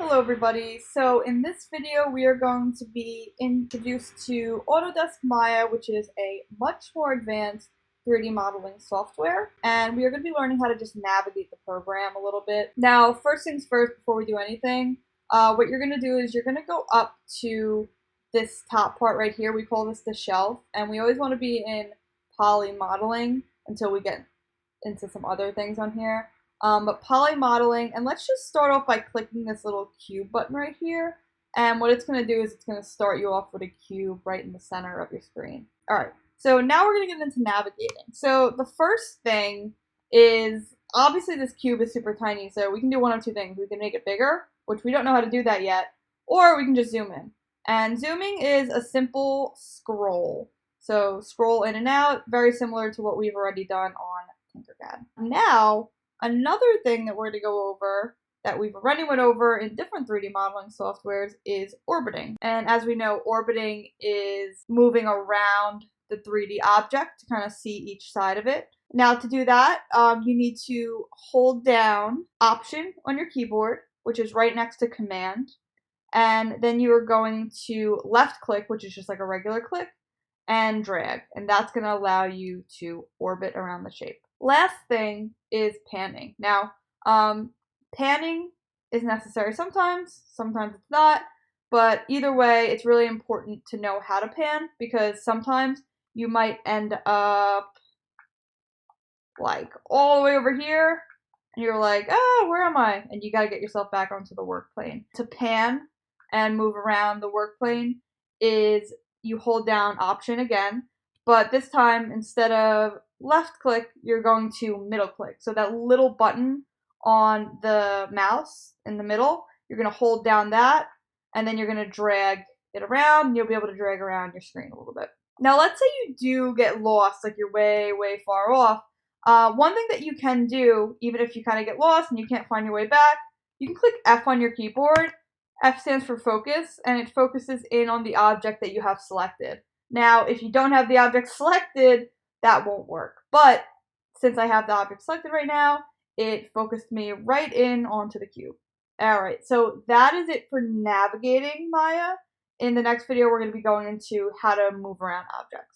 Hello everybody, so in this video we are going to be introduced to Autodesk Maya, which is a much more advanced 3D modeling software, and we are going to be learning how to just navigate the program a little bit. Now, first things first, before we do anything, what you're going to do is you're going to go up to this top part right here. We call this the shelf, and we always want to be in poly modeling until we get into some other things on here. But poly modeling, and let's just start off by clicking this little cube button right here. And what it's going to do is it's going to start you off with a cube right in the center of your screen. All right, so now we're going to get into navigating. So the first thing is, obviously this cube is super tiny, so we can do one of two things. We can make it bigger, which we don't know how to do that yet, or we can just zoom in. And zooming is a simple scroll. So scroll in and out, very similar to what we've already done on Tinkercad. Now, another thing that we're going to go over that we've already went over in different 3D modeling softwares is orbiting. And as we know, orbiting is moving around the 3D object to kind of see each side of it. Now to do that, you need to hold down Option on your keyboard, which is right next to Command. And then you are going to left click, which is just like a regular click, and drag. And that's going to allow you to orbit around the shape. Last thing is panning. Now, panning is necessary sometimes it's not, but either way, it's really important to know how to pan, because sometimes you might end up like all the way over here, and you're like, oh, where am I? And you gotta get yourself back onto the work plane. To pan and move around the work plane is you hold down Option again, but this time, instead of left click, you're going to middle click. So that little button on the mouse in the middle, you're going to hold down that, and then you're going to drag it around, and you'll be able to drag around your screen a little bit. Now, let's say you do get lost, like you're way, way far off. One thing that you can do, even if you kind of get lost and you can't find your way back, you can click F on your keyboard. F stands for focus, and it focuses in on the object that you have selected. Now, if you don't have the object selected, that won't work. But since I have the object selected right now, it focused me right in onto the cube. Alright, so that is it for navigating Maya. In the next video, we're going to be going into how to move around objects.